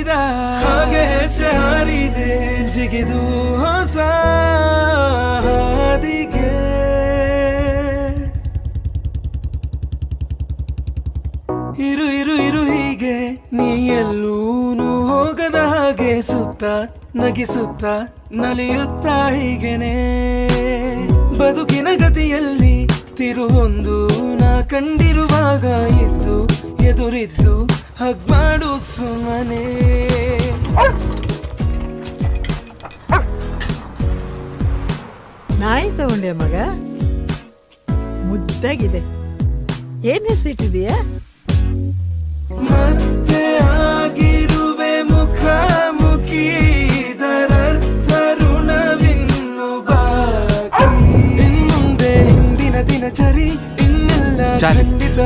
ಹಾಗೆ ಹೆಜ್ಜೆ ಹಾರಿದೆ ಜಿಗಿದು ಹೊಸ ಹಾದಿಗೆ. ಇರು ಇರು ಇರು ಹೀಗೆ ನೀ ಎಲ್ಲೂನು ಹೋಗದ ಹಾಗೆ ಸುತ್ತ ನಗಿಸುತ್ತ ನಲಿಯುತ್ತ ಹೀಗೆನೆ ಬದುಕಿನ ಗತಿಯಲ್ಲಿ ತಿರುವೊಂದು ನಾ ಕಂಡಿರುವಾಗ ಇದ್ದು ಎದುರಿದ್ದು ಹಗ್ ಮಾಡು ಸುಮ್ಮನೆ. ನಾಯಿ ತಗೊಂಡೆ ಮಗ, ಮುದ್ದಾಗಿದೆ. ಏನ್ ಹೆಸರಿಟ್ಟಿದೀಯ? ಮತ್ತೆ ಆಗಿರುವೆ ಮುಖಾಮುಖಿ, ಇದರರ್ಥ ಋಣವಿನ್ನು ಬಾಕಿ. ಇನ್ಮುಂದೆ ಹಿಂದಿನ ದಿನಚರಿ ಇನ್ನೆಲ್ಲ ಖಂಡಿತ